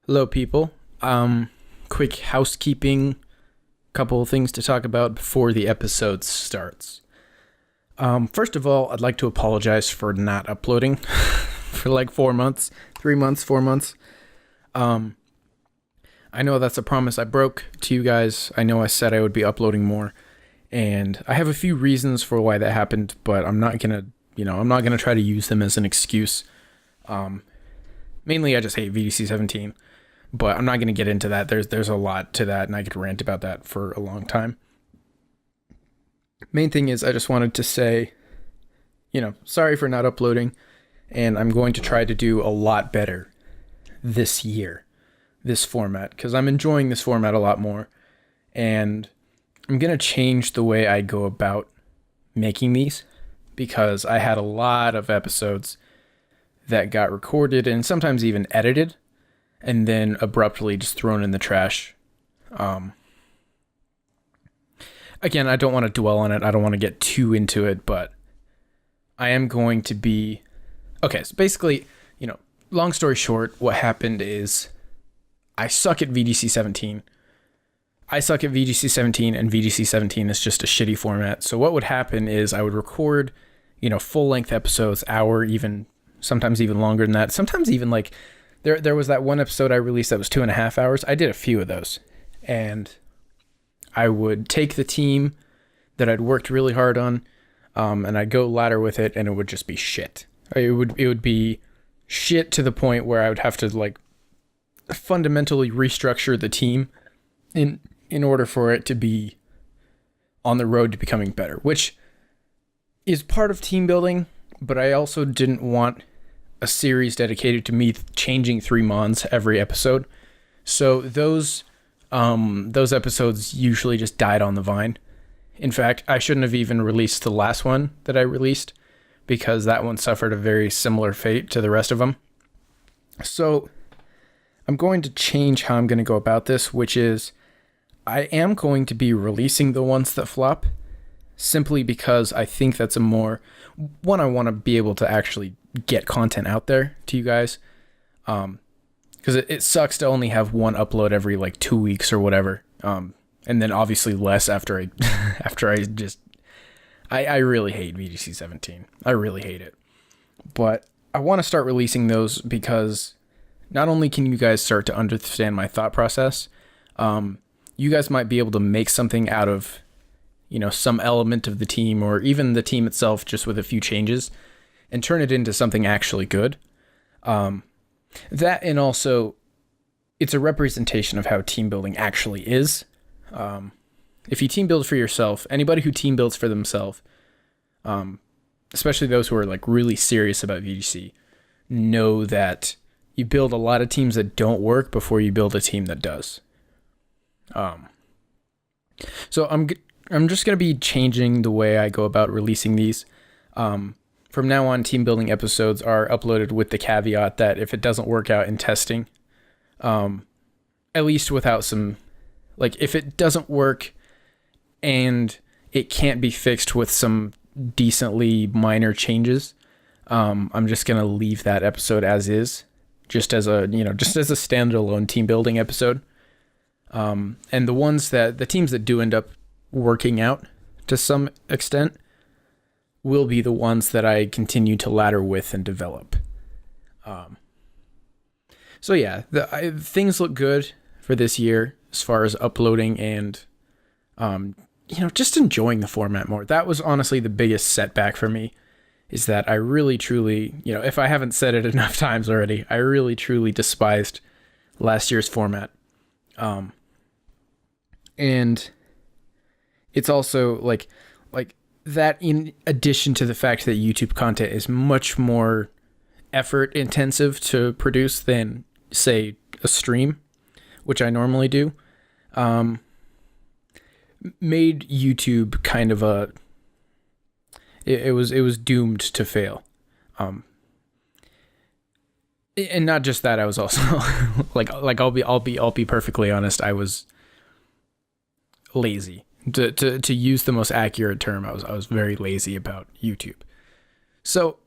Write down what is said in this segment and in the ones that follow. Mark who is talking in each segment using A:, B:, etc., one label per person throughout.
A: Hello, people. Quick housekeeping, couple of things to talk about before the episode starts. First of all, I'd like to apologize for not uploading for like 4 months, 3 months, 4 months. I know that's a promise I broke to you guys. I know I said I would be uploading more, and I have a few reasons for why that happened, but I'm not gonna try to use them as an excuse. Mainly I just hate VDC 17. But I'm not going to get into that. There's a lot to that, and I could rant about that for a long time. Main thing is I just wanted to say, sorry for not uploading, and I'm going to try to do a lot better this year, this format, because I'm enjoying this format a lot more, and I'm going to change the way I go about making these, because I had a lot of episodes that got recorded and sometimes even edited, and then abruptly just thrown in the trash. Again, I don't want to dwell on it. I don't want to get too into it, but I am going to be... Okay, so basically, long story short, what happened is I suck at VDC 17. I suck at VDC 17, and VDC 17 is just a shitty format. So what would happen is I would record, full-length episodes, hour, even sometimes even longer than that. Sometimes even like... There was that one episode I released that was 2.5 hours. I did a few of those. And I would take the team that I'd worked really hard on, and I'd go ladder with it, and it would just be shit. It would be shit to the point where I would have to fundamentally restructure the team in order for it to be on the road to becoming better, which is part of team building, but I also didn't want a series dedicated to me changing 3 mons every episode. So those episodes usually just died on the vine. In fact, I shouldn't have even released the last one that I released, because that one suffered a very similar fate to the rest of them. So I'm going to change how I'm going to go about this, which is I am going to be releasing the ones that flop, simply because I think that's I want to be able to actually get content out there to you guys, because it sucks to only have one upload every 2 weeks or whatever, and then obviously less after I really hate VGC 17. I really hate it, but I want to start releasing those because not only can you guys start to understand my thought process, you guys might be able to make something out of some element of the team, or even the team itself, just with a few changes, and turn it into something actually good. That, and also, it's a representation of how team building actually is. If you team build for yourself, anybody who team builds for themselves, especially those who are really serious about VGC, know that you build a lot of teams that don't work before you build a team that does. So I'm just going to be changing the way I go about releasing these. From now on, team building episodes are uploaded with the caveat that if it doesn't work out in testing, at least without some, if it doesn't work and it can't be fixed with some decently minor changes, I'm just going to leave that episode as is, just as a standalone team building episode. And the teams that do end up working out to some extent will be the ones that I continue to ladder with and develop. So yeah, things look good for this year as far as uploading and, just enjoying the format more. That was honestly the biggest setback for me, is that I really truly, if I haven't said it enough times already, I really truly despised last year's format. And it's also like that, in addition to the fact that YouTube content is much more effort intensive to produce than, say, a stream, which I normally do, made YouTube kind of it was doomed to fail. And not just that, I was also I'll be perfectly honest, I was lazy. To use the most accurate term, I was very lazy about YouTube. So,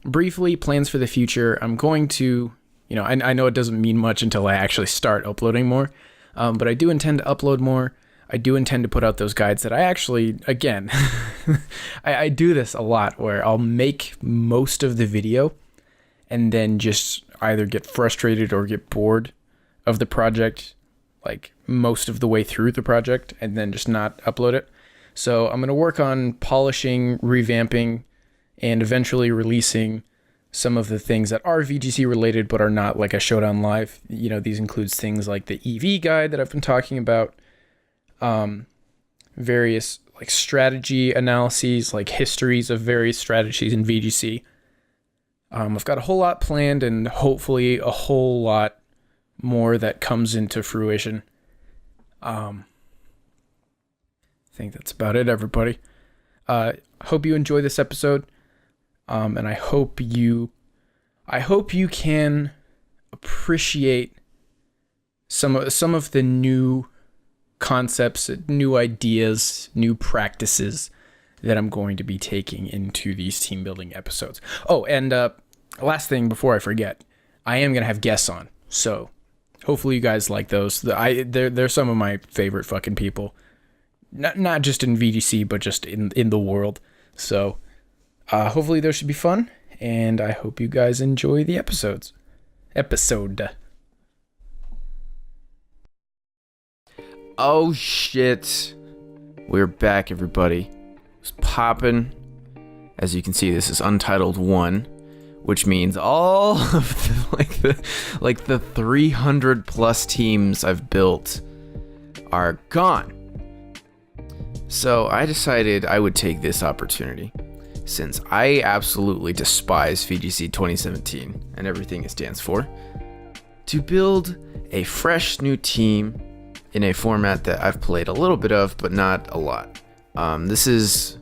A: briefly, plans for the future. I'm going to I know it doesn't mean much until I actually start uploading more, but I do intend to upload more. I do intend to put out those guides that I actually, again, I do this a lot where I'll make most of the video and then just either get frustrated or get bored of the project, like most of the way through the project, and then just not upload it. So I'm going to work on polishing, revamping, and eventually releasing some of the things that are VGC related but are not like a Showdown Live. These includes things like the EV guide that I've been talking about, various like strategy analyses, like histories of various strategies in VGC. I've got a whole lot planned and hopefully a whole lot more that comes into fruition. I think that's about it, everybody. Hope you enjoy this episode. And I hope you can appreciate some of the new concepts, new ideas, new practices that I'm going to be taking into these team building episodes. Oh, and last thing before I forget, I am gonna have guests on, so hopefully you guys like those. They're some of my favorite fucking people, not just in VGC, but just in the world. So hopefully those should be fun, and I hope you guys enjoy the episode.
B: Oh shit, we're back, everybody. It's poppin'. As you can see, this is Untitled 1, which means all of the 300 plus teams I've built are gone. So I decided I would take this opportunity, since I absolutely despise VGC 2017 and everything it stands for, to build a fresh new team in a format that I've played a little bit of, but not a lot. This is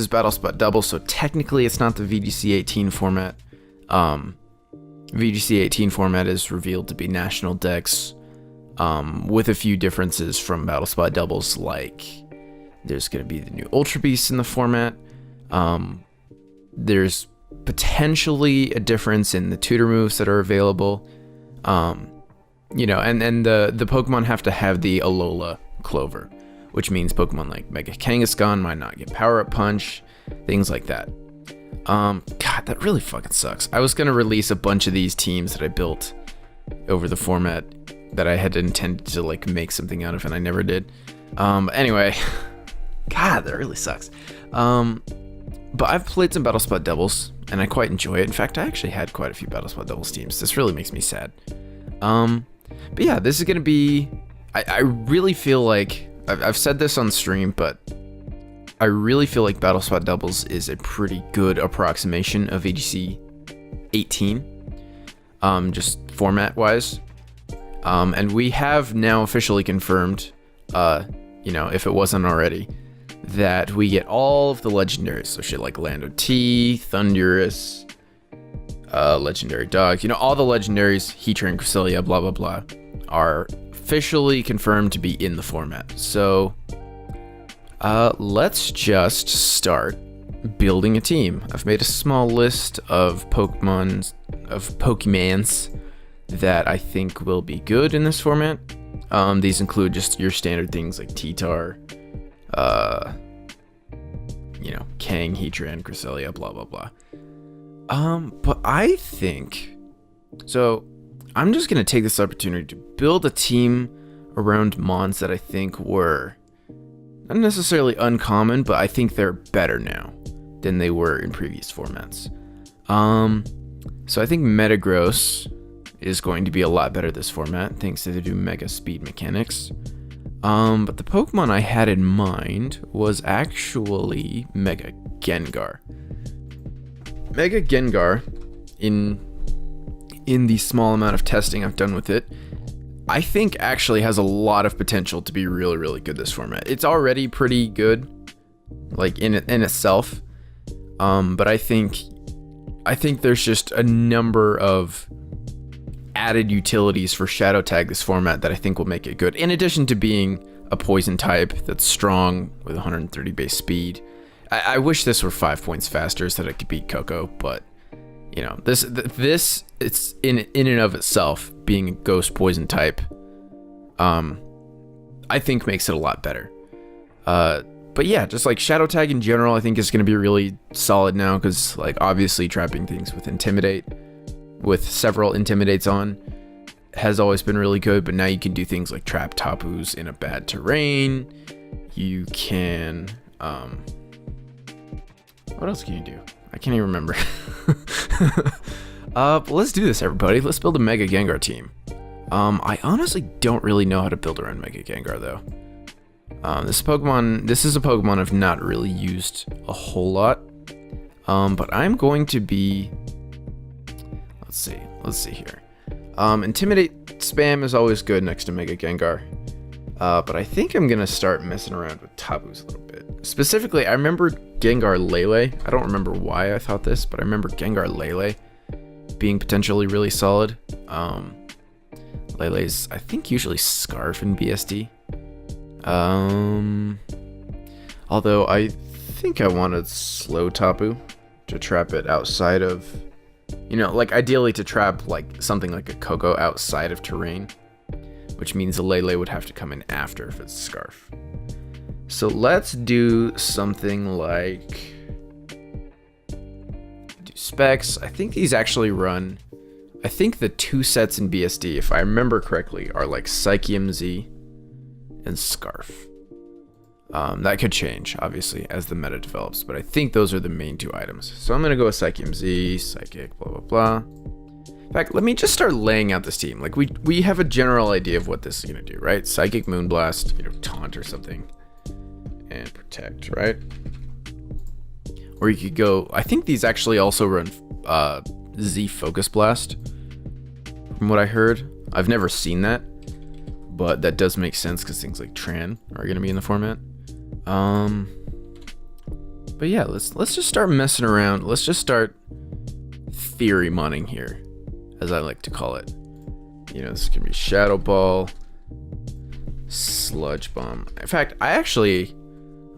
B: Battle Spot Double, so technically it's not the VGC 18 format. VGC 18 format is revealed to be national decks, with a few differences from Battle Spot Doubles, like there's going to be the new Ultra Beasts in the format. There's potentially a difference in the tutor moves that are available. And the Pokemon have to have the Alola Clover, which means Pokemon like Mega Kangaskhan might not get Power Up Punch, things like that. God, that really fucking sucks. I was gonna release a bunch of these teams that I built over the format that I had intended to like make something out of, and I never did. Anyway, God, that really sucks. But I've played some Battle Spot Doubles, and I quite enjoy it. In fact, I actually had quite a few Battle Spot Doubles teams. This really makes me sad. But yeah, this is gonna be. I really feel like I've said this on stream, but I really feel like Battle Spot Doubles is a pretty good approximation of VGC 18, just format wise. And we have now officially confirmed, if it wasn't already, that we get all of the legendaries. So shit like Lando T, Thundurus, Legendary Dogs, all the legendaries, Heatran, Cresselia, blah, blah, blah, are officially confirmed to be in the format. So let's just start building a team. I've made a small list of Pokemons that I think will be good in this format. These include just your standard things like T-Tar, Kang, Heatran, Cresselia, blah, blah, blah. But I think, so I'm just going to take this opportunity to build a team around Mons that I think were not necessarily uncommon, but I think they're better now than they were in previous formats. So I think Metagross is going to be a lot better this format, thanks to the new Mega Speed mechanics. But the Pokemon I had in mind was actually Mega Gengar. Mega Gengar, in the small amount of testing I've done with it, I think actually has a lot of potential to be really, really good this format. It's already pretty good, like in itself. But I think there's just a number of added utilities for Shadow Tag this format that I think will make it good. In addition to being a poison type that's strong with 130 base speed. I wish this were 5 points faster so that I could beat Coco, but You know, this it's in and of itself being a ghost poison type, I think makes it a lot better. But yeah, just like Shadow Tag in general, I think is going to be really solid now because, like, obviously trapping things with Intimidate, with several Intimidates on, has always been really good. But now you can do things like trap Tapus in a bad terrain. You can, what else can you do? I can't even remember. But let's do this, everybody. Let's build a Mega Gengar team. I honestly don't really know how to build around Mega Gengar though. This is a Pokemon I've not really used a whole lot. But I'm going to be, let's see here. Intimidate spam is always good next to Mega Gengar. But I think I'm gonna start messing around with Tapus a little bit. Specifically, I remember Gengar Lele. I don't remember why I thought this, but I remember Gengar Lele being potentially really solid. Lele's, I think, usually Scarf in BSD. Although I think I wanted Slow Tapu to trap it outside of, you know, like ideally to trap like something like a Koko outside of terrain, which means the Lele would have to come in after if it's Scarf. So let's do something like do specs. I think these actually run, I think the two sets in BSD, if I remember correctly, are like Psychium Z and Scarf. That could change, obviously, as the meta develops, but I think those are the main two items. So I'm going to go with Psychium Z, Psychic, blah, blah, blah. In fact, let me just start laying out this team. Like, we have a general idea of what this is going to do, right? Psychic Moonblast, you know, Taunt or something, and Protect, right? Or you could go, I think these actually also run Z Focus Blast, from what I heard. I've never seen that, but that does make sense because things like Tran are going to be in the format. But yeah, let's just start messing around. Let's just start theory modding here, as I like to call it. You know, this can be Shadow Ball, Sludge Bomb. In fact, I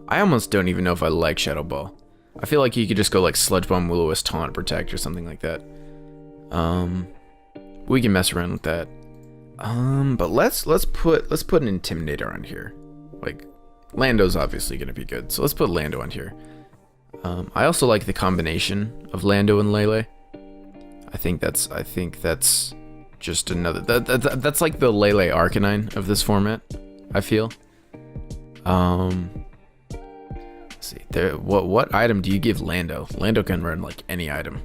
B: almost don't even know if I like Shadow Ball. I feel like you could just go like Sludge Bomb, Will-O-Wisp, Taunt, Protect, or something like that. We can mess around with that. But let's put an Intimidator on here. Like, Lando's obviously gonna be good, so let's put Lando on here. I also like the combination of Lando and Lele. I think that's just another that's like the Lele Arcanine of this format, I feel. Let's see. What item do you give Lando? Lando can run like any item.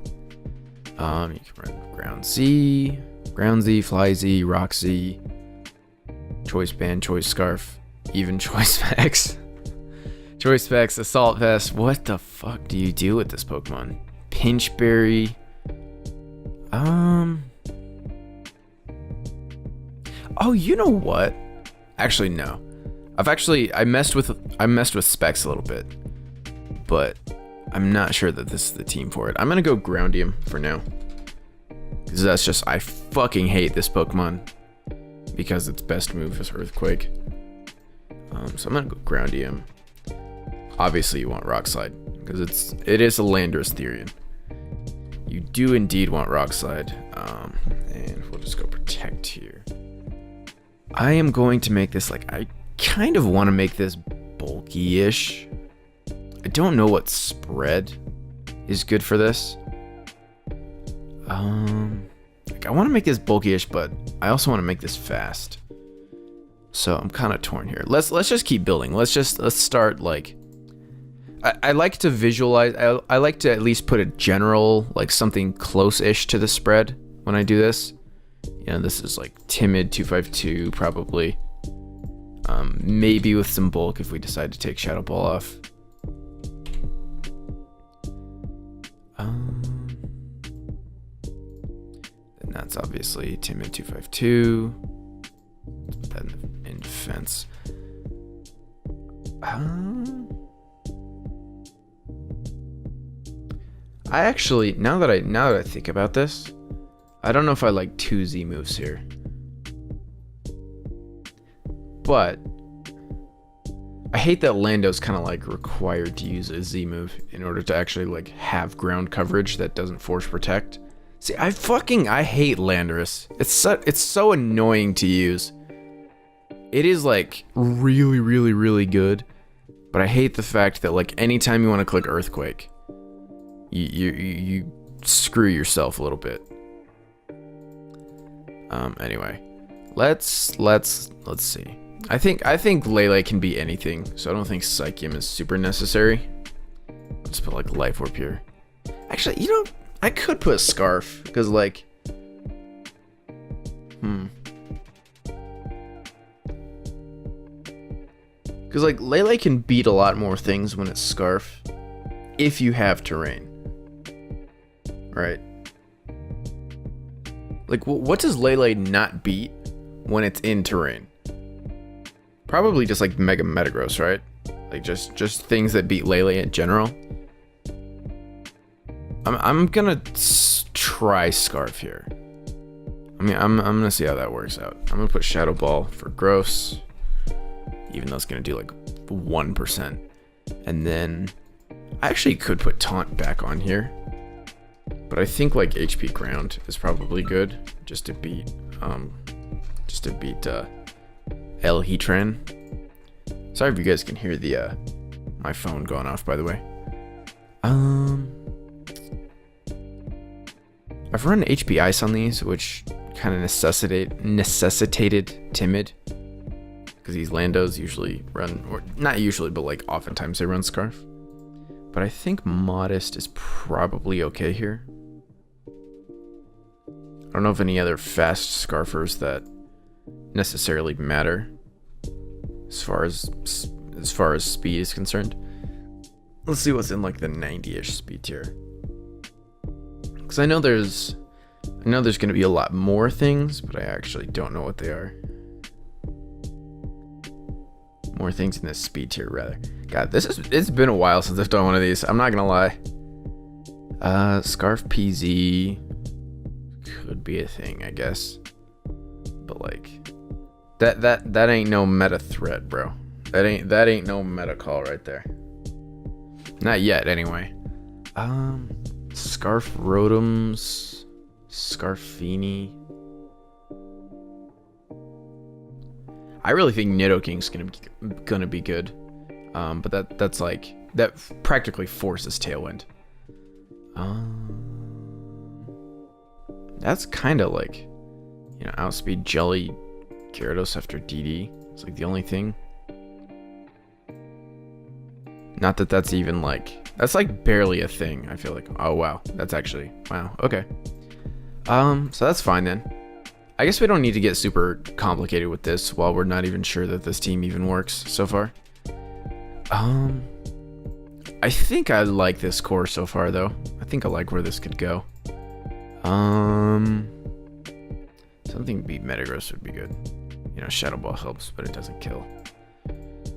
B: You can run Ground Z, Fly Z, Rock Z, Choice Band, Choice Scarf, even Choice Specs. Choice Specs, Assault Vest. What the fuck do you do with this Pokemon? Pinchberry. Oh, you know what? Actually, no. I messed with Specs a little bit, but I'm not sure that this is the team for it. I'm gonna go Groundium for now, because that's just, I fucking hate this Pokemon because its best move is Earthquake. So I'm gonna go Groundium. Obviously, you want Rock Slide because it is a Landorus Therian. You do indeed want Rock Slide, and we'll just go Protect here. I am going to make this I kind of want to make this bulky-ish. I don't know what spread is good for this. I want to make this bulky-ish, but I also want to make this fast. So I'm kind of torn here. Let's just keep building. Let's start like. I like to visualize. I like to at least put a general, like something close-ish to the spread when I do this. You know, this is like Timid 252 probably. Maybe with some bulk if we decide to take Shadow Ball off. And that's obviously Timid 252. Let's put that in defense. I actually, now that I think about this, I don't know if I like 2 Z moves here. But I hate that Lando's kind of like required to use a Z move in order to actually like have ground coverage that doesn't force protect. See, I hate Landorus. It's so annoying to use. It is like really, really, really good, but I hate the fact that like anytime you want to click Earthquake, you screw yourself a little bit. Anyway, let's see. I think Lele can be anything, so I don't think Psychium is super necessary. Let's put like Life Orb here. Actually, you know, I could put a Scarf because like, because like Lele can beat a lot more things when it's Scarf, if you have terrain, right? Like, what does Lele not beat when it's in terrain? Probably just like Mega Metagross, right? Like just things that beat Lele in general. I'm gonna try Scarf here. I mean, I'm gonna see how that works out. I'm gonna put Shadow Ball for Gross, even though it's gonna do like 1%. And then I actually could put Taunt back on here, but I think like HP Ground is probably good just to beat El Heatran. Sorry if you guys can hear the my phone going off, by the way. I've run HP Ice on these, which kind of necessitated Timid, because these Landos usually run, or not usually, but like oftentimes they run Scarf. But I think Modest is probably okay here. I don't know of any other fast Scarfers that necessarily matter as far as speed is concerned. Let's see what's in like the 90-ish speed tier. Because I know there's going to be a lot more things, but I actually don't know what they are. More things in this speed tier, rather. God, it's been a while since I've done one of these. I'm not gonna lie. Scarf PZ could be a thing, I guess. But like, that ain't no meta threat, bro. That ain't no meta call right there. Not yet, anyway. Scarf Rotoms, Scarfini. I really think Nidoking's gonna be good, but that's like that practically forces Tailwind. That's kind of like, you know, outspeed Jelly Gyarados after DD. It's like the only thing. Not that that's even like, that's like barely a thing. I feel like, oh wow, that's actually, wow, okay. So that's fine then. I guess we don't need to get super complicated with this while we're not even sure that this team even works so far. I think I like this core so far though. I think I like where this could go. Something beat Metagross would be good. You know, Shadow Ball helps, but it doesn't kill.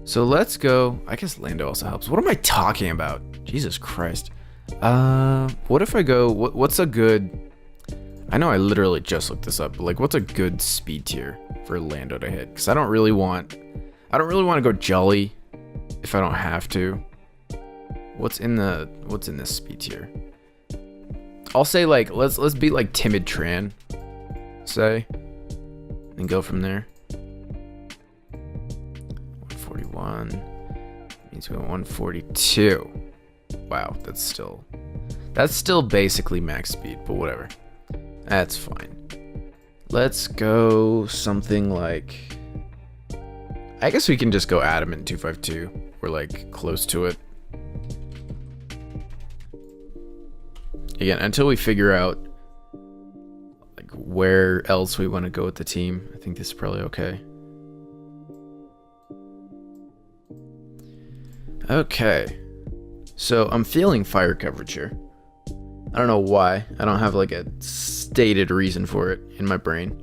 B: So let's go. I guess Lando also helps. What am I talking about? Jesus Christ. What if I go, what's a good, I know I literally just looked this up, but like what's a good speed tier for Lando to hit? Because I don't really want to go Jolly if I don't have to. What's in this speed tier? I'll say like let's beat like Timid Tran, say, and go from there. 141 means we want 142. Wow, that's still basically max speed, but whatever. That's fine. Let's go something like, I guess we can just go Adamant 252. We're like close to it. Again, until we figure out like where else we want to go with the team, I think this is probably okay. Okay. So I'm feeling fire coverage here. I don't know why. I don't have like a stated reason for it in my brain.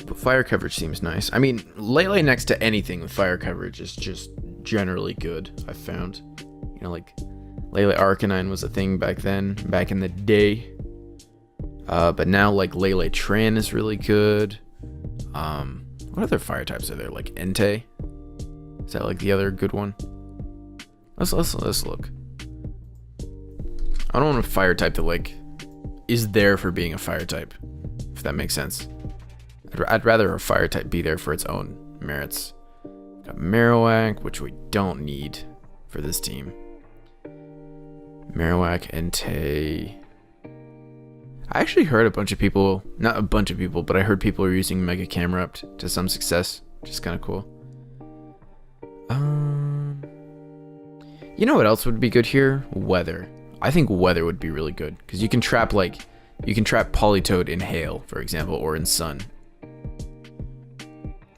B: But fire coverage seems nice. I mean, Lele next to anything with fire coverage is just generally good, I've found. You know, like Lele Arcanine was a thing back then, back in the day. But now like Lele Tran is really good. What other fire types are there? Like Entei? Is that like the other good one? Let's look. I don't want a fire type that like is there for being a fire type, if that makes sense. I'd rather a fire type be there for its own merits. Got Marowak, which we don't need for this team. Marowak, Entei. I actually heard a bunch of people, not a bunch of people, but I heard people are using Mega Camerupt to some success, which is kind of cool. You know what else would be good here? Weather. I think weather would be really good because you can trap Politoed in hail, for example, or in sun.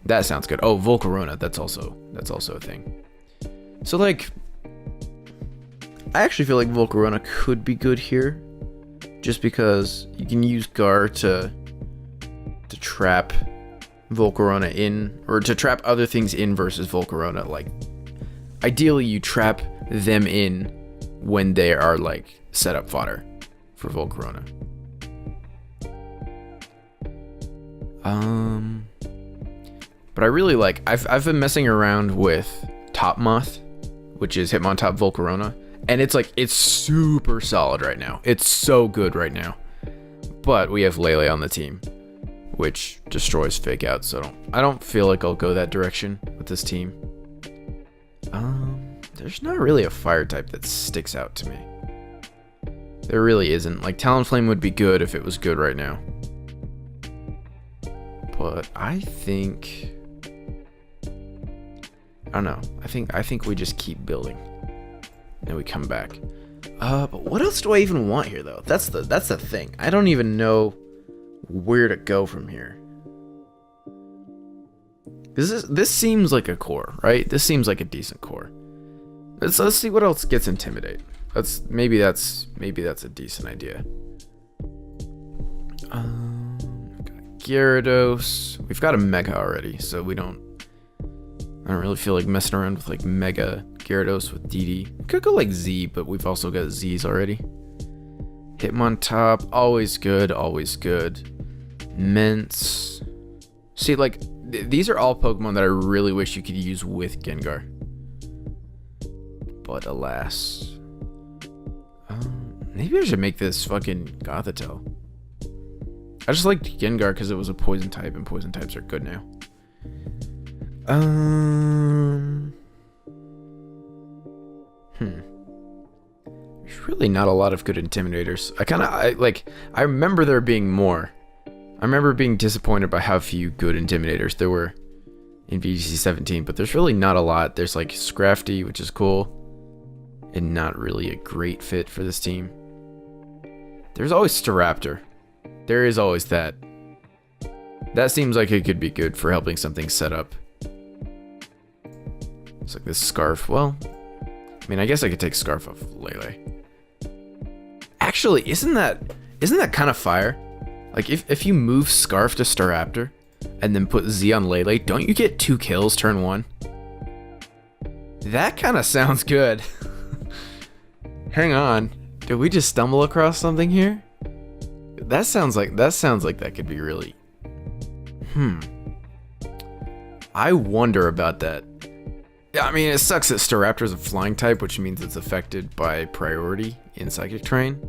B: That sounds good. Oh, Volcarona. That's also a thing. So like, I actually feel like Volcarona could be good here, just because you can use Gar to trap Volcarona in, or to trap other things in versus Volcarona. Like, ideally, you trap them in when they are like set up fodder for Volcarona. But I really like, I've been messing around with Top Moth, which is Hitmontop Volcarona, and it's super solid right now. It's so good right now. But we have Lele on the team, which destroys fake out, so I don't feel like I'll go that direction with this team. There's not really a fire type that sticks out to me. There really isn't. Like, Talonflame would be good if it was good right now. But I think, I don't know. I think we just keep building. And we come back. But what else do I even want here, though? That's the thing. I don't even know where to go from here. This seems like a core, right? This seems like a decent core. Let's see what else gets Intimidate. Maybe that's a decent idea. We've got Gyarados. We've got a Mega already, so I don't really feel like messing around with like Mega Gyarados with DD. We could go like Z, but we've also got Z's already. Hitmontop, always good, always good. Mince. See, like, these are all Pokemon that I really wish you could use with Gengar. But alas. Maybe I should make this fucking Gothitelle. I just liked Gengar because it was a poison type, and poison types are good now. There's really not a lot of good Intimidators. I remember there being more. I remember being disappointed by how few good Intimidators there were in VGC 17, but there's really not a lot. There's like Scrafty, which is cool, and not really a great fit for this team. There's always Staraptor. There is always that. That seems like it could be good for helping something set up. It's like this Scarf. Well, I mean, I guess I could take Scarf off Lele. Actually, isn't that kind of fire? Like, if you move Scarf to Staraptor and then put Z on Lele, don't you get 2 kills turn 1? That kind of sounds good. Hang on. Did we just stumble across something here? That sounds like that could be really... I wonder about that. I mean, it sucks that Staraptor is a flying type, which means it's affected by priority in Psychic Terrain.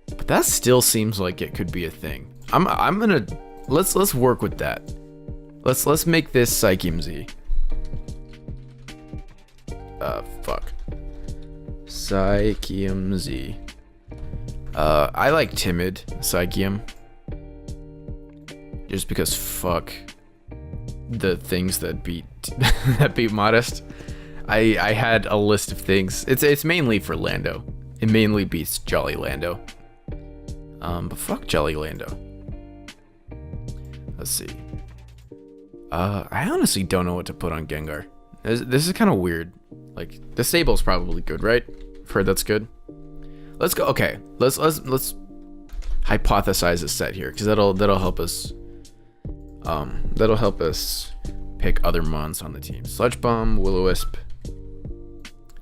B: But that still seems like it could be a thing. I'm gonna let's work with that. Let's make this Psychium Z. Fuck. Psychium Z. I like Timid Psychium. Just because fuck the things that beat that beat Modest. I had a list of things. It's mainly for Lando. It mainly beats Jolly Lando. But fuck Jolly Lando. Let's see. I honestly don't know what to put on Gengar. This is kind of weird. Like, Disable's probably good, right? I've heard that's good. Let's go. Okay, let's hypothesize a set here, because that'll help us. That'll help us pick other mons on the team. Sludge Bomb, Will-O-Wisp,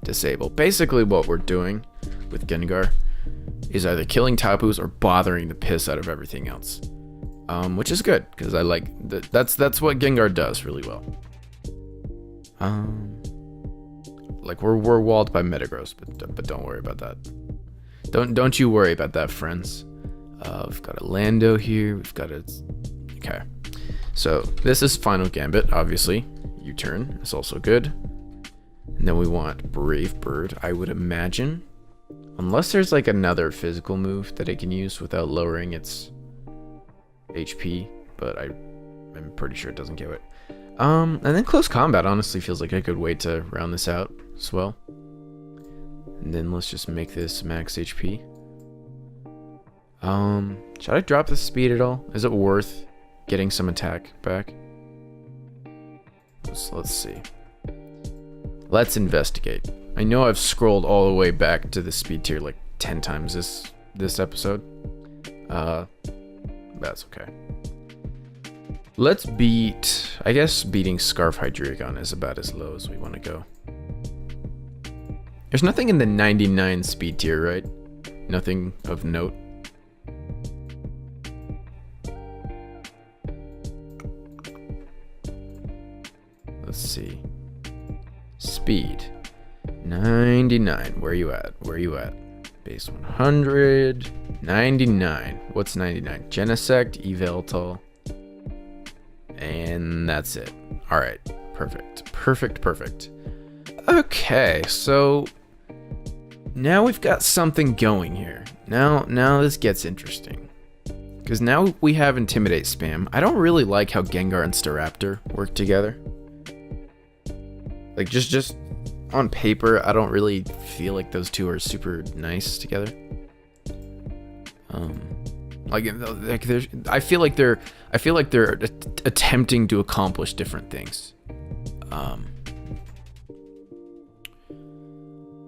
B: Disable. Basically, what we're doing with Gengar is either killing Tapus or bothering the piss out of everything else, which is good because I like that's what Gengar does really well. Like we're walled by Metagross, but don't worry about that. Don't you worry about that, friends. We've got a Lando here. We've got a... Okay. So this is Final Gambit, obviously. U-turn is also good. And then we want Brave Bird, I would imagine. Unless there's like another physical move that it can use without lowering its HP. But I'm pretty sure it doesn't get it. And then Close Combat honestly feels like a good way to round this out as well. And then let's just make this max HP. Should I drop the speed at all? Is it worth getting some attack back? Let's see. Let's investigate. I know I've scrolled all the way back to the speed tier like 10 times this episode. That's okay. Let's beat... I guess beating Scarf Hydreigon is about as low as we want to go. There's nothing in the 99 speed tier, right? Nothing of note. Let's see. Speed. 99. Where you at? Where you at? Base 100. 99. What's 99? Genesect, Yveltal. And that's it. Alright. Perfect. Perfect, perfect. Okay, so now we've got something going here. Now this gets interesting. Because now we have Intimidate spam. I don't really like how Gengar and Staraptor work together. Like, just on paper, I don't really feel like those two are super nice together. I feel like they're attempting to accomplish different things.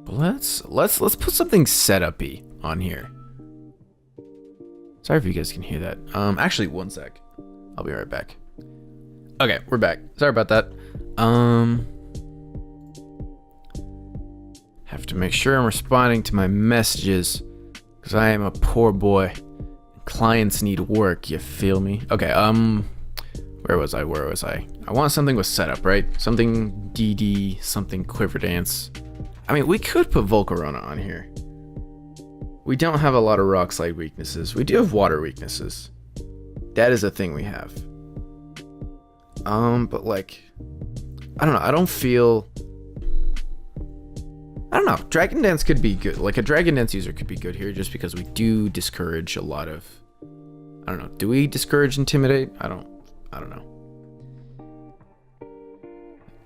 B: But let's put something setup-y on here. Sorry if you guys can hear that. Actually, one sec. I'll be right back. Okay, we're back. Sorry about that. Have to make sure I'm responding to my messages, because I am a poor boy. Clients need work, you feel me? Okay, where was I? I want something with setup, right? Something DD, something Quiver Dance. I mean, we could put Volcarona on here. We don't have a lot of Rock Slide weaknesses. We do have Water weaknesses. That is a thing we have. But like, I don't know. I don't know. Dragon Dance could be good. Like a Dragon Dance user could be good here just because we do discourage a lot of... I don't know. Do we discourage Intimidate? I don't know.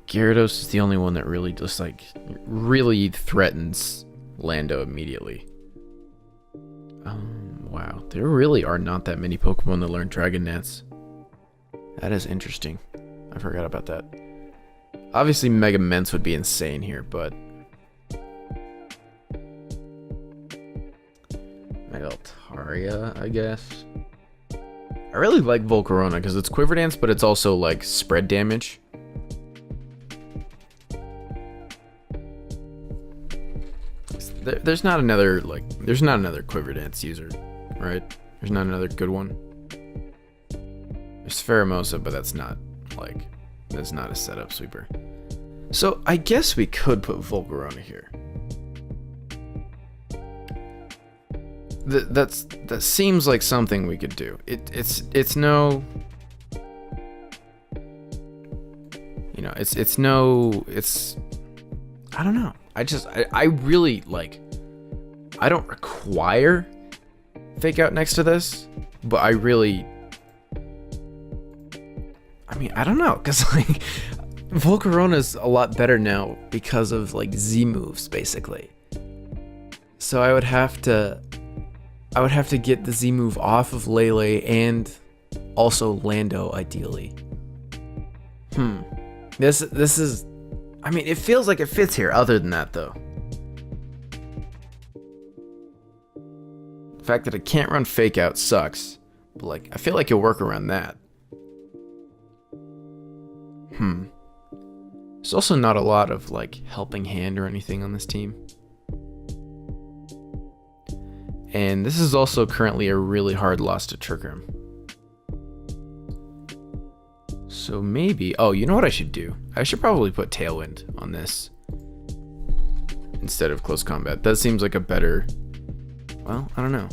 B: Gyarados is the only one that really just like really threatens Lando immediately. Wow. There really are not that many Pokemon that learn Dragon Dance. That is interesting. I forgot about that. Obviously Mega Ments would be insane here, but Mega Altaria, I guess. I really like Volcarona because it's Quiver Dance, but it's also like spread damage. There's not another Quiver Dance user, right? There's not another good one. There's Pheromosa, but that's not a setup sweeper. So I guess we could put Volcarona here. That seems like something we could do. It's no, you know, it's I don't know. I really like, I don't require Fake Out next to this, but I mean, I don't know, because like Volcarona's a lot better now because of like Z moves basically. So I would have to get the Z move off of Lele and also Lando ideally. This is, I mean, it feels like it fits here. Other than that, though, the fact that I can't run Fake Out sucks. But like, I feel like you'll work around that. There's also not a lot of like helping hand or anything on this team. And this is also currently a really hard loss to Trick Room. So maybe... Oh, you know what I should do? I should probably put Tailwind on this instead of Close Combat. That seems like a better... Well, I don't know.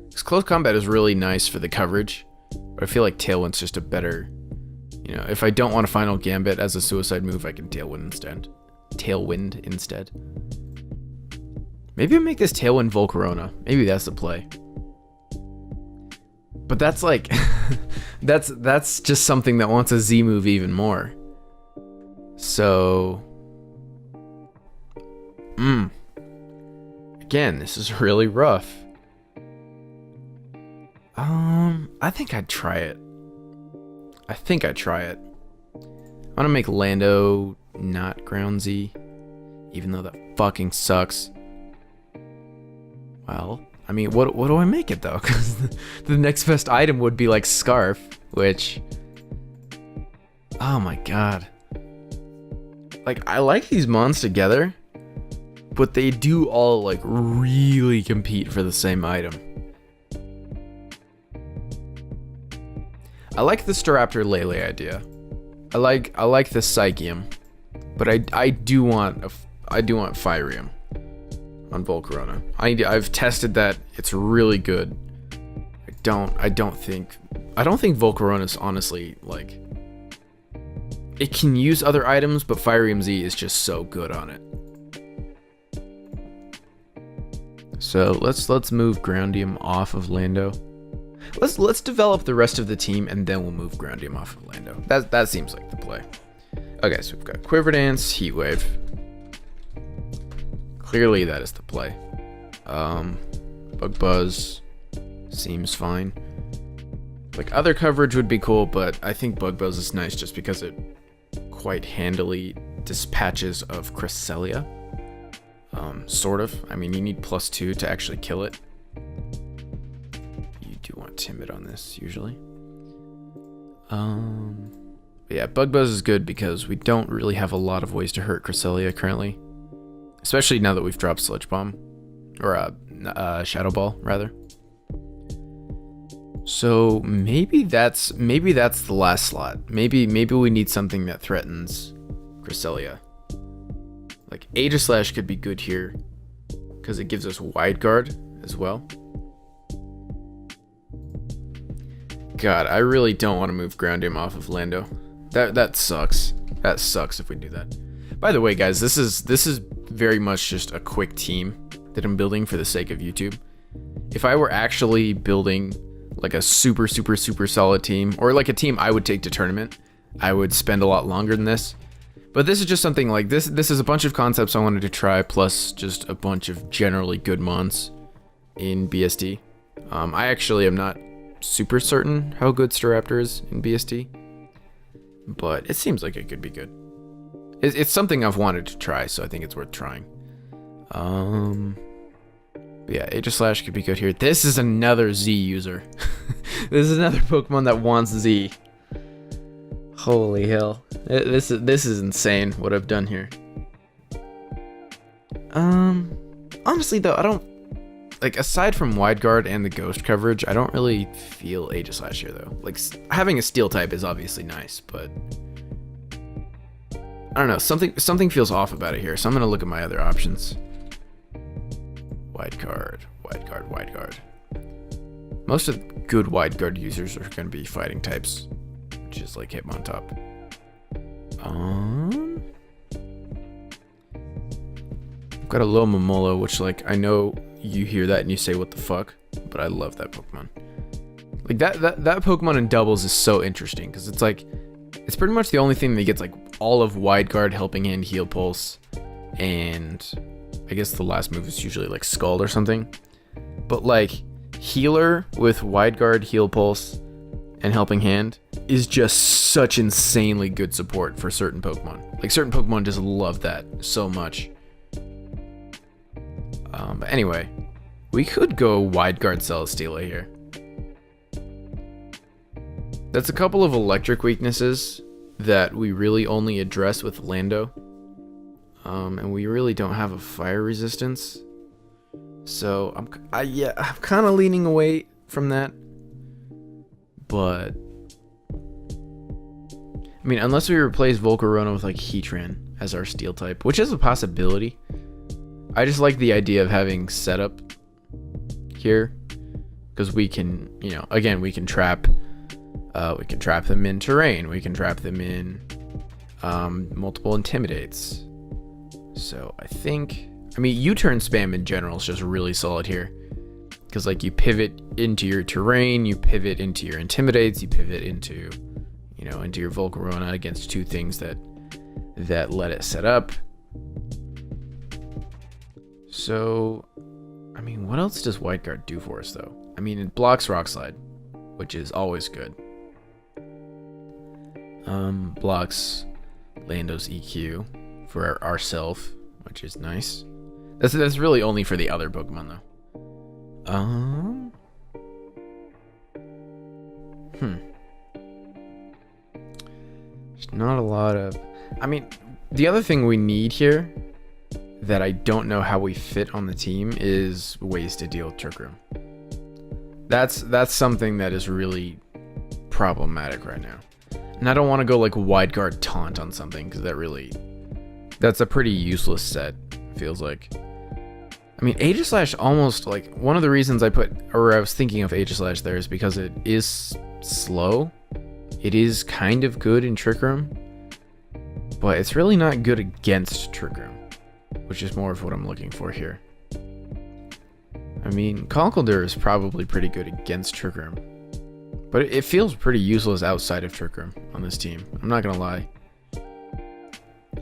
B: Because Close Combat is really nice for the coverage, but I feel like Tailwind's just a better... You know, if I don't want a Final Gambit as a suicide move, I can Tailwind instead. Maybe I'll make this Tailwind Volcarona. Maybe that's the play. But that's like... that's just something that wants a Z move even more. So... Again, this is really rough. I think I'd try it. I want to make Lando not Ground Z, even though that fucking sucks. Well, I mean, what do I make it though? Because the next best item would be like Scarf, which... Oh my god. Like, I like these mons together, but they do all like really compete for the same item. I like the Staraptor Lele idea. I like the Psychium, but I do want Firium on Volcarona. I've tested that; it's really good. I don't think Volcarona is honestly like... It can use other items, but Firium Z is just so good on it. So let's move Groundium off of Lando. Let's develop the rest of the team, and then we'll move Groundium off of Lando. That seems like the play. Okay, so we've got Quiver Dance, Heat Wave. Clearly that is the play. Bug Buzz seems fine. Like, other coverage would be cool, but I think Bug Buzz is nice just because it quite handily dispatches of Cresselia. Sort of. I mean, you need +2 to actually kill it. You do want Timid on this, usually. But yeah, Bug Buzz is good because we don't really have a lot of ways to hurt Cresselia currently. Especially now that we've dropped Sludge Bomb. Or, Shadow Ball, rather. So maybe that's the last slot. Maybe we need something that threatens Cresselia. Like, Aegislash could be good here because it gives us Wide Guard as well. God, I really don't want to move Groundium off of Lando. That sucks. That sucks if we do that. By the way, guys, this is very much just a quick team that I'm building for the sake of YouTube. If I were actually building like a super solid team, or like a team I would take to tournament, I would spend a lot longer than this. But this is just something like this. This is a bunch of concepts I wanted to try, plus just a bunch of generally good mons in BSD. I actually am not super certain how good Staraptor is in BSD, but it seems like it could be good. It's something I've wanted to try, so I think it's worth trying. Yeah, Aegislash could be good here. This is another Z user. This is another Pokemon that wants Z. Holy hell. This is insane what I've done here. Honestly though, I don't... Like, aside from Wide Guard and the Ghost coverage, I don't really feel Aegislash here though. Like, having a Steel type is obviously nice, but... I don't know, something feels off about it here, so I'm gonna look at my other options. Wide Guard. Most of the good Wide Guard users are gonna be fighting types, which is like Hitmontop. I've got a low Momola, which, like, I know you hear that and you say what the fuck, but I love that Pokemon. Like, that Pokemon in doubles is so interesting because it's like, it's pretty much the only thing that gets like all of Wide Guard, Helping Hand, Heal Pulse, and I guess the last move is usually like Scald or something. But like, Healer with Wide Guard, Heal Pulse, and Helping Hand is just such insanely good support for certain Pokemon. Like, certain Pokemon just love that so much. But anyway, we could go Wide Guard Celesteela here. That's a couple of electric weaknesses that we really only address with Lando. And we really don't have a fire resistance. So I'm kind of leaning away from that. But I mean, unless we replace Volcarona with like Heatran as our steel type, which is a possibility. I just like the idea of having setup here, because we can, you know, again, we can trap them in terrain, we can trap them in multiple intimidates. So I think, I mean, U-turn spam in general is just really solid here, because like you pivot into your terrain, you pivot into your intimidates, you pivot into, you know, into your Volcarona against two things that let it set up. So, I mean, what else does Wide Guard do for us, though? I mean, it blocks Rock Slide, which is always good. Blocks Lando's EQ for ourself, which is nice. That's really only for the other Pokemon, though. There's not a lot of... I mean, the other thing we need here that I don't know how we fit on the team is ways to deal with Trick Room. That's something that is really problematic right now. And I don't want to go like Wide Guard Taunt on something, because that's a pretty useless set, feels like. I mean, Aegislash almost, like, one of the reasons I was thinking of Aegislash there is because it is slow. It is kind of good in Trick Room, but it's really not good against Trick Room, which is more of what I'm looking for here. I mean, Conkeldurr is probably pretty good against Trick Room, but it feels pretty useless outside of Trick Room on this team. I'm not gonna lie.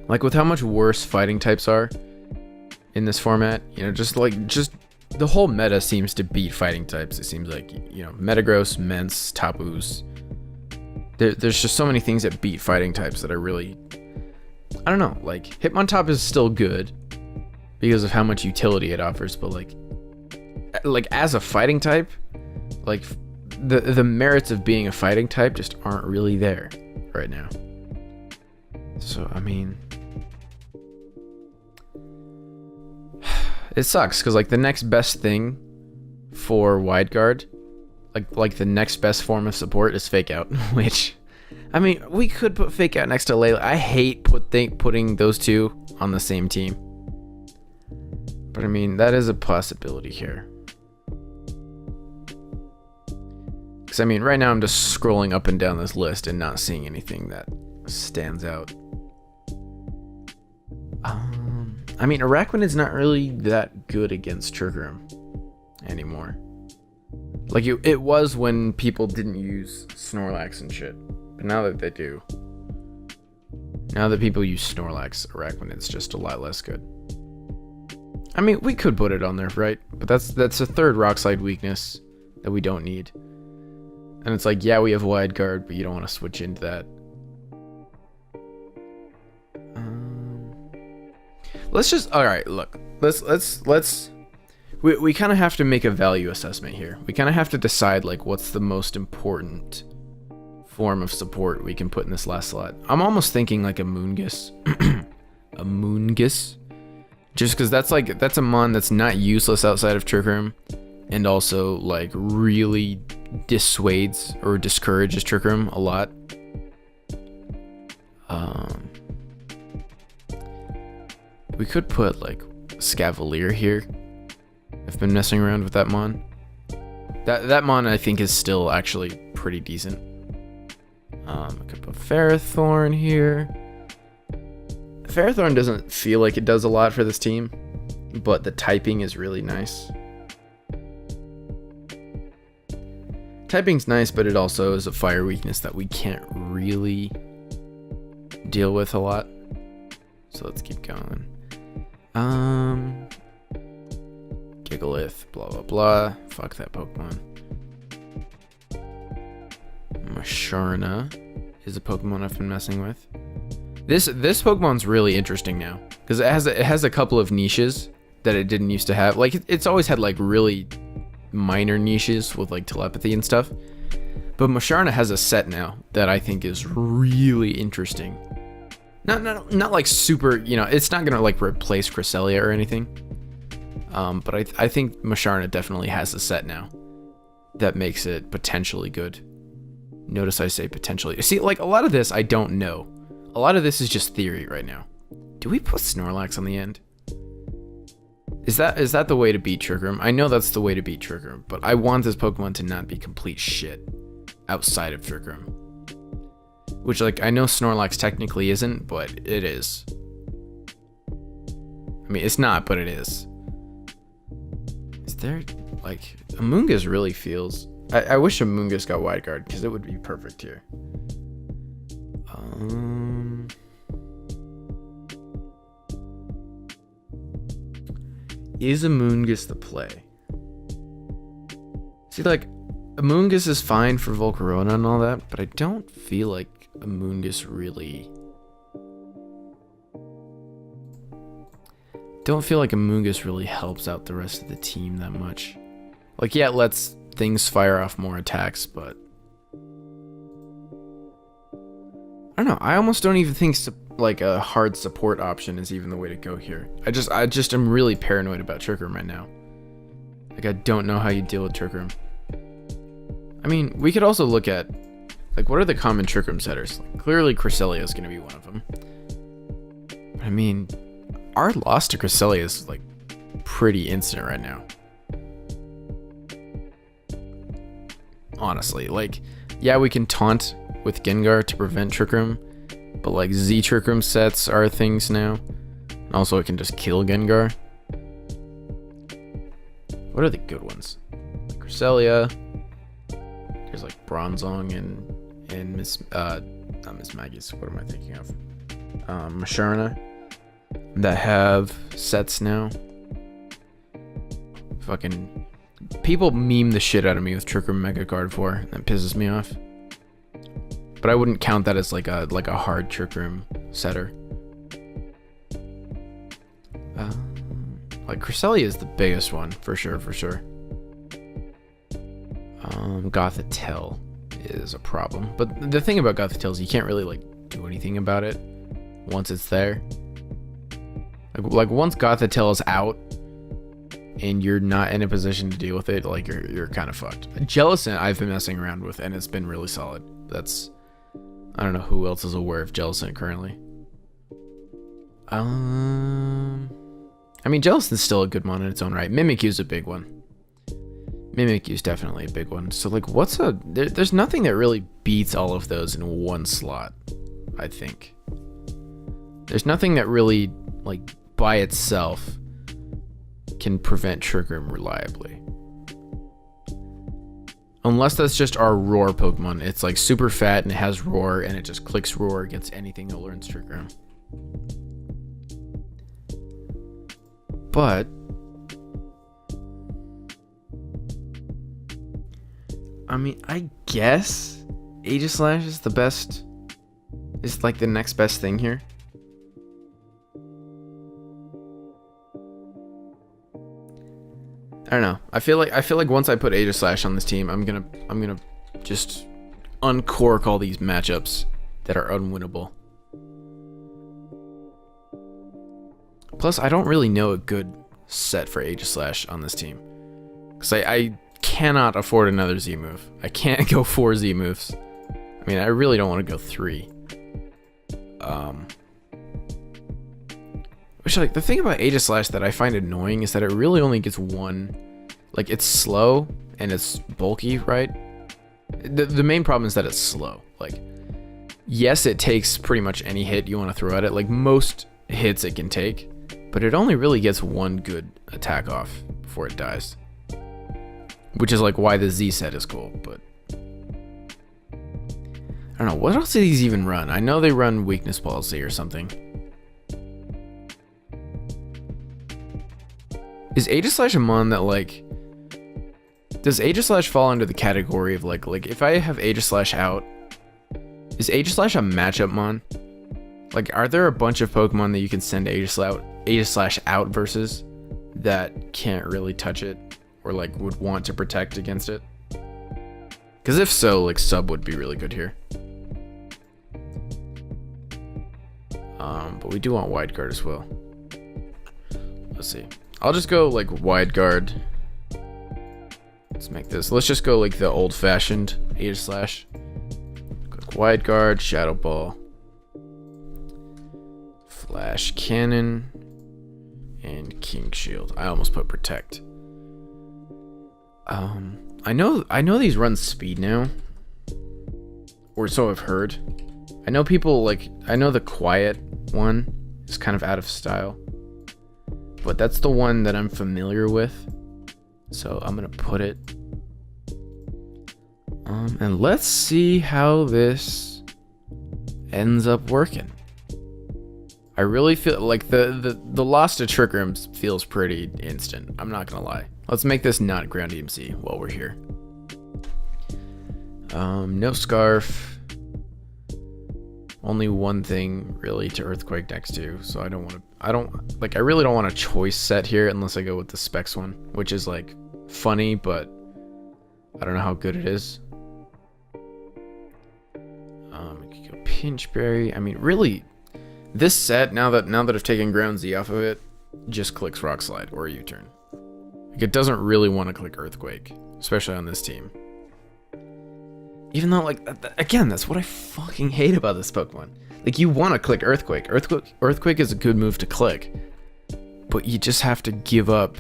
B: Like, with how much worse fighting types are in this format, you know, just the whole meta seems to beat fighting types. It seems like, you know, Metagross, Mence, Tapus. There's just so many things that beat fighting types that are really, I don't know, like, Hitmontop is still good because of how much utility it offers, but like as a fighting type, like, the merits of being a fighting type just aren't really there right now. So, I mean, it sucks, because like the next best thing for Wide Guard, like the next best form of support is Fake Out, which, I mean, we could put Fake Out next to Lele. I hate putting those two on the same team, but I mean, that is a possibility here. Because I mean, right now I'm just scrolling up and down this list and not seeing anything that stands out. I mean, Araquanid's not really that good against Trick Room anymore. Like, it was when people didn't use Snorlax and shit. But now that they do, now that people use Snorlax, Araquanid's just a lot less good. I mean, we could put it on there, right? But that's a third Rock Slide weakness that we don't need. And it's like, yeah, we have Wide Guard, but you don't want to switch into that. Let's just, all right, look, we kind of have to make a value assessment here. We kind of have to decide, like, what's the most important form of support we can put in this last slot. I'm almost thinking like a Moongus. A Moongus. Just because that's a mon that's not useless outside of Trick Room, and also, like, really dissuades or discourages Trick Room a lot. We could put, like, Scavalier here. I've been messing around with that mon. That mon, I think, is still actually pretty decent. I could put Ferrothorn here. Ferrothorn doesn't feel like it does a lot for this team, but the typing is really nice. Typing's nice, but it also is a fire weakness that we can't really deal with a lot. So let's keep going. Gigalith, blah blah blah. Fuck that Pokemon. Musharna is a Pokemon I've been messing with. This Pokemon's really interesting now, because it has a couple of niches that it didn't used to have. Like, it's always had, like, really minor niches with, like, telepathy and stuff. But Musharna has a set now that I think is really interesting. Not like super, you know, it's not gonna, like, replace Cresselia or anything. But I think Musharna definitely has a set now that makes it potentially good. Notice I say potentially. See, like, a lot of this I don't know. A lot of this is just theory right now. Do we put Snorlax on the end? Is that the way to beat Trick Room? I know that's the way to beat Trick Room, but I want this Pokemon to not be complete shit outside of Trick Room. Which, like, I know Snorlax technically isn't, but it is. I mean, it's not, but it is. Is there, like, Amoonguss really feels... I wish Amoonguss got Wide Guard, because it would be perfect here. Is Amoonguss the play? See, like, Amoonguss is fine for Volcarona and all that, but I don't feel like Amoonguss really... Don't feel like Amoonguss really helps out the rest of the team that much. Like, yeah, it lets things fire off more attacks, but... I don't know, I almost don't even think like a hard support option is even the way to go here. I just am really paranoid about Trick Room right now. Like, I don't know how you deal with Trick Room. I mean, we could also look at, like, what are the common Trick Room setters? Like, clearly Cresselia is going to be one of them. I mean, our loss to Cresselia is, like, pretty instant right now. Honestly, like, yeah, we can taunt with Gengar to prevent Trick Room, but, like, Z Trick Room sets are things now. And also, it can just kill Gengar. What are the good ones? Cresselia. There's, like, Bronzong and not Miss Maggie's. What am I thinking of? Masharna. That have sets now. Fucking people meme the shit out of me with Trick Room Mega Gardevoir. That pisses me off. But I wouldn't count that as like a hard Trick Room setter. Like, Cresselia is the biggest one for sure. Gothitelle is a problem, but the thing about Gothitelle is you can't really, like, do anything about it once it's there. Like once Gothitelle is out and you're not in a position to deal with it, like, you're kind of fucked. Jellicent I've been messing around with and it's been really solid. I don't know who else is aware of Jellicent currently. I mean, Jellicent's still a good mon in its own right. Mimikyu's a big one. Mimikyu's definitely a big one. So, like, there's nothing that really beats all of those in one slot, I think. There's nothing that really, like, by itself can prevent Trick Room reliably. Unless that's just our Roar Pokemon. It's, like, super fat and it has Roar and it just clicks Roar against anything that learns Trick Room. But I mean, I guess Aegislash is the best. Is, like, the next best thing here. I don't know. I feel like once I put Aegislash on this team, I'm gonna just uncork all these matchups that are unwinnable. Plus, I don't really know a good set for Aegislash on this team, because I cannot afford another Z move. I can't go 4 Z moves. I mean, I really don't want to go 3. Which, like, the thing about Aegislash that I find annoying is that it really only gets one. Like, it's slow and it's bulky, right? The main problem is that it's slow. Like, yes, it takes pretty much any hit you want to throw at it. Like, most hits it can take, but it only really gets one good attack off before it dies. Which is, like, why the Z set is cool, but I don't know. What else do these even run? I know they run Weakness Policy or something. Is Aegislash a mon that, like... Does Aegislash fall under the category of, like if I have Aegislash out, is Aegislash a matchup mon? Like, are there a bunch of Pokemon that you can send Aegislash out versus that can't really touch it or, like, would want to protect against it? Because if so, like, sub would be really good here. But we do want Wide Guard as well. Let's see. I'll just go, like, Wide Guard. Let's make this. Let's just go, like, the old-fashioned Aegislash. Wide Guard, Shadow Ball, Flash Cannon, and King Shield. I almost put Protect. I know these run speed now, or so I've heard. I know people I know the quiet one is kind of out of style, but that's the one that I'm familiar with, so I'm gonna put it. And let's see how this ends up working. I really feel like the loss to Trick Room feels pretty instant. I'm not gonna lie. Let's make this not Ground EMC while we're here. No Scarf. Only one thing really to Earthquake next to, so I really don't want a choice set here unless I go with the Specs one, which is funny, but I don't know how good it is. I could go Pinchberry. I mean, really, this set, now that I've taken Ground Z off of it, just clicks Rock Slide or U-Turn. It doesn't really want to click Earthquake, especially on this team. Even though, again, that's what I fucking hate about this Pokemon. You want to click Earthquake. Earthquake is a good move to click, but you just have to give up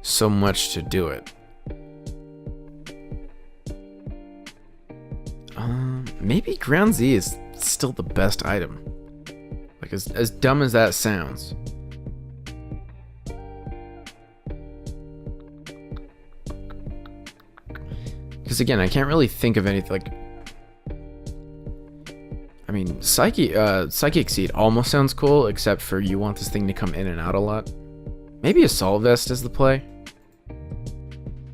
B: so much to do it. Maybe Ground Z is still the best item. As dumb as that sounds. Because again, I can't really think of anything I mean, Psychic Seed almost sounds cool, except for you want this thing to come in and out a lot. Maybe Assault Vest is the play.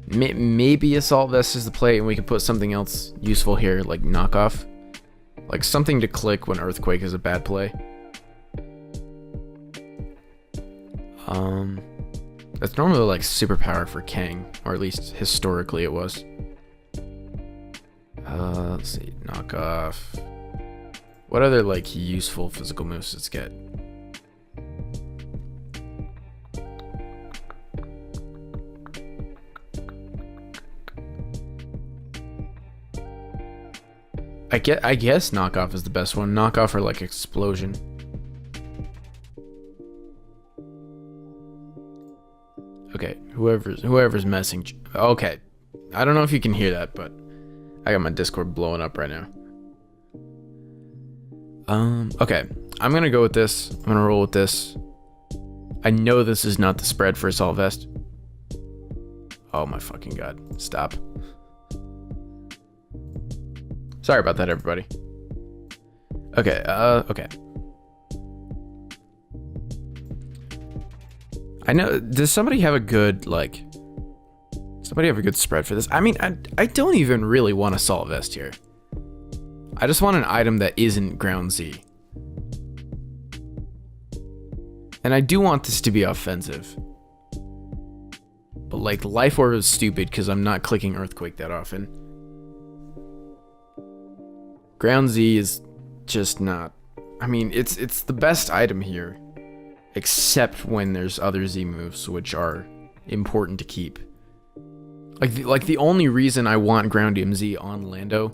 B: Maybe Assault Vest is the play, and we can put something else useful here, like Knockoff. Something to click when Earthquake is a bad play. That's normally superpower for Kang, or at least historically it was. Let's see, Knockoff. What other useful physical moves does it get? I guess Knockoff is the best one. Knockoff or Explosion. Okay, whoever's messing. Okay, I don't know if you can hear that, but I got my Discord blowing up right now. Okay, I'm gonna go with this. I'm gonna roll with this. I know this is not the spread for Assault Vest. Oh my fucking god! Stop. Sorry about that, everybody. Okay, okay. I know, does somebody have a good, somebody have a good spread for this? I mean, I don't even really want Assault Vest here. I just want an item that isn't Ground Z. And I do want this to be offensive. But Life Orb is stupid because I'm not clicking Earthquake that often. Ground Z is just not. I mean, it's the best item here, except when there's other Z moves which are important to keep. The only reason I want Ground EMZ on Lando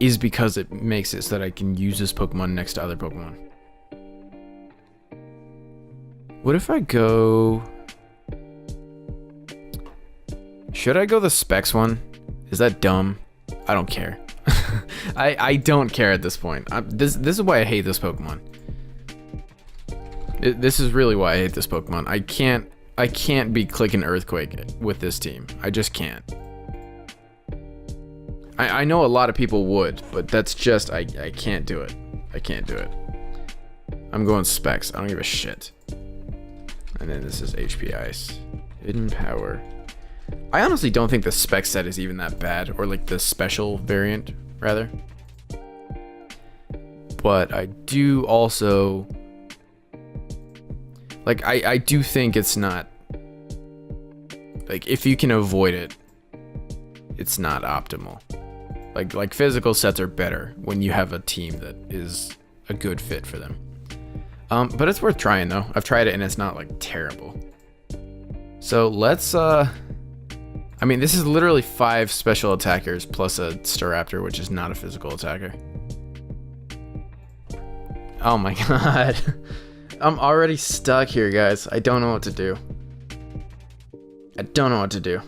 B: is because it makes it so that I can use this Pokemon next to other Pokemon. What if I go? Should I go the Specs one? Is that dumb? I don't care. I don't care at this point. This is why I hate this Pokemon. This is really why I hate this Pokemon. I can't be clicking Earthquake with this team. I just can't. I know a lot of people would, but that's just I can't do it. I can't do it. I'm going Specs. I don't give a shit. And then this is HP Ice. Hidden Power. I honestly don't think the Spec set is even that bad, or the special variant, rather. But I do also... I do think it's not... if you can avoid it, it's not optimal. Physical sets are better when you have a team that is a good fit for them. But it's worth trying, though. I've tried it, and it's not, terrible. So, let's, I mean, this is literally 5 special attackers plus a Staraptor, which is not a physical attacker. Oh my god. I'm already stuck here, guys. I don't know what to do. I don't know what to do.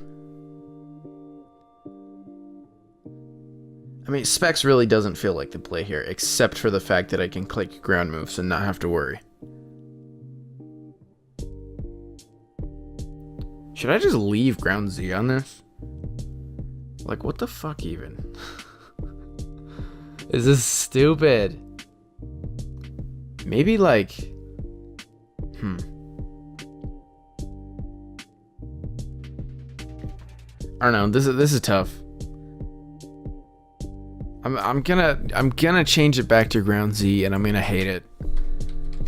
B: I mean, Specs really doesn't feel like the play here, except for the fact that I can click ground moves and not have to worry. Should I just leave ground Z on this? Like, what the fuck even? This is stupid. Maybe like... I don't know. This is tough. I'm gonna change it back to ground Z, and I'm gonna hate it.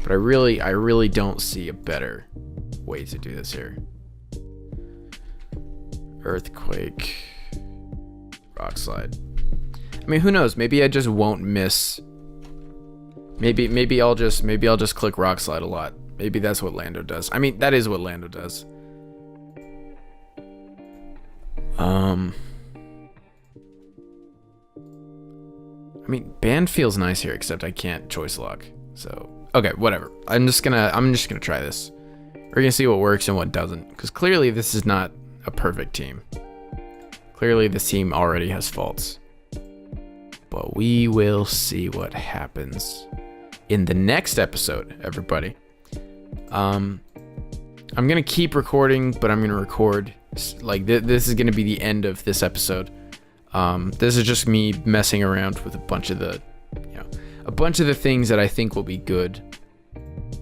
B: But I really don't see a better way to do this here. Earthquake, rock slide. I mean, who knows? Maybe I just won't miss. Maybe I'll just click rock slide a lot. Maybe that's what Lando does. I mean, that is what Lando does. I mean, band feels nice here, except I can't choice lock. So, okay, whatever. I'm just gonna try this. We're gonna see what works and what doesn't, because clearly this is not a perfect team. Clearly this team already has faults. But we will see what happens in the next episode, everybody. I'm gonna keep recording, but I'm gonna record like this is gonna be the end of this episode. This is just me messing around with a bunch of the things that I think will be good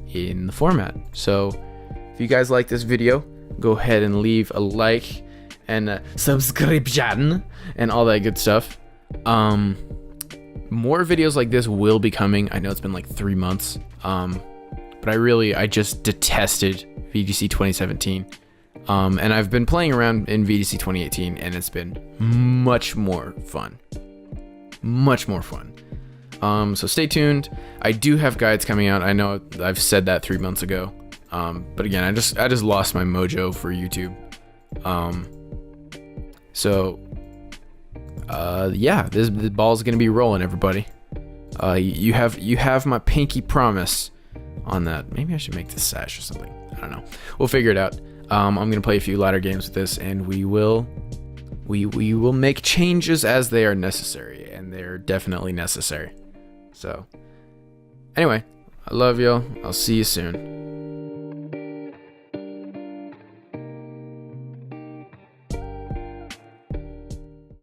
B: in the format. So if you guys like this video, go ahead and leave a like and a subscription and all that good stuff. More videos like this will be coming. I know it's been like 3 months, but I just detested VGC 2017. And I've been playing around in VGC 2018, and it's been much more fun. Much more fun. So stay tuned. I do have guides coming out. I know I've said that 3 months ago. But again, I just lost my mojo for YouTube. Yeah, this ball's gonna be rolling, everybody. You have my pinky promise on that. Maybe I should make this sash or something. I don't know. We'll figure it out. I'm gonna play a few ladder games with this, and we will make changes as they are necessary, and they're definitely necessary. So, anyway, I love y'all. I'll see you soon.